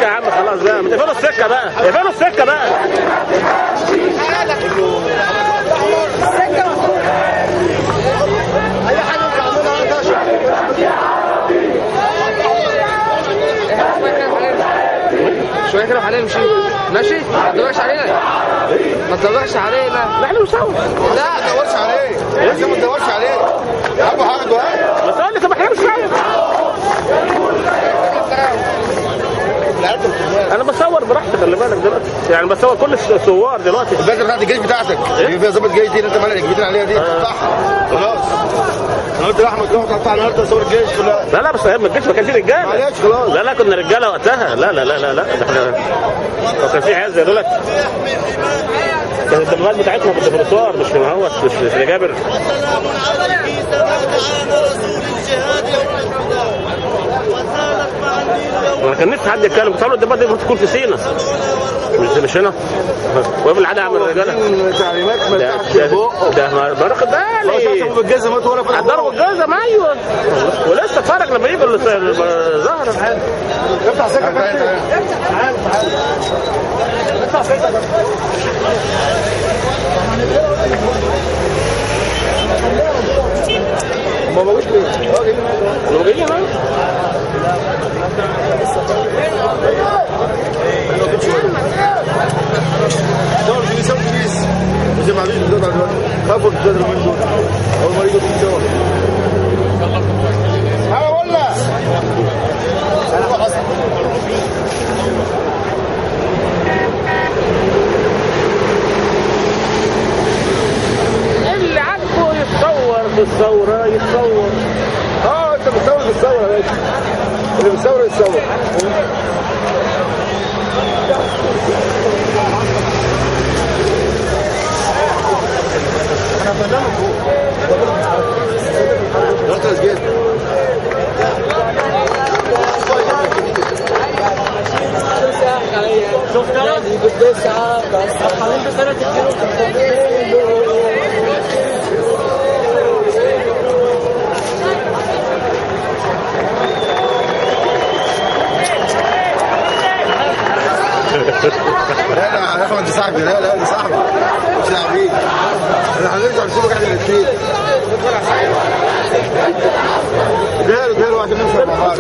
يا عم خلاص بقى، ما تقفلوا السكه بقى، اقفلوا السكه بقى. اي حاجه بتعملها شويه كده وحاليا مشي ماشي. ما تدورش علينا، ما تدورش علينا. لا احنا مساوي. لا ما تدورش عليه، لازم ما تدورش عليه يا عم. هاخده ها بس قال لي طب احنا مش فاهم. انا بصور براحتي، خلي بالك دلوقتي، يعني بصور كل الصور دلوقتي. البدله بتاعت الجيش بتاعتك اللي فيها ظابط جاي دي اللي انت مالك جبتنا عليها دي تقطعها خلاص. انا قلت لاحمد روح تقطع النهارده صور الجيش كلها. لا بس ايام الجيش ما كان في رجاله. معلش خلاص. لا كنا رجاله وقتها. لا ده احنا كان في عيال زي دولت. كانت الدبابات بتاعتنا في الدبرسوار مش مش في جابر. انا كان نفسي حد يتكلم، بس الدبابات دي تكون في سينا مش هنا. وقبل العاده عامل الرجاله تعليمات ما تفتحش بقه. ده برق بالي بالجزمه ولا في ضربوا الجزم. ايوه ولسه اتفرج لما يجوا الظهر. افتح سكه تعال افتح سكه. ما بقوش ليه؟ لو جايين دور بوليس بوليس زي ما عايزين دول دلوقتي خافوا الجدر من دول اول ما يجوا يتصور. انا ولا انا حصل اللي عاجبه يتصور بالثوره يتصور. انت بتصور يا باشا، اللي بيصور يتصور. انا فنان فوق دكتور اسجيل شفتها بالتسعة بس حالين بسنة الكيلو. لا يا اخوان دي صاحبي. لا دي صاحبي مش لاعبين. احنا هنرجع نشوفك احنا الاثنين. اديله عشان نمشي مع بعض.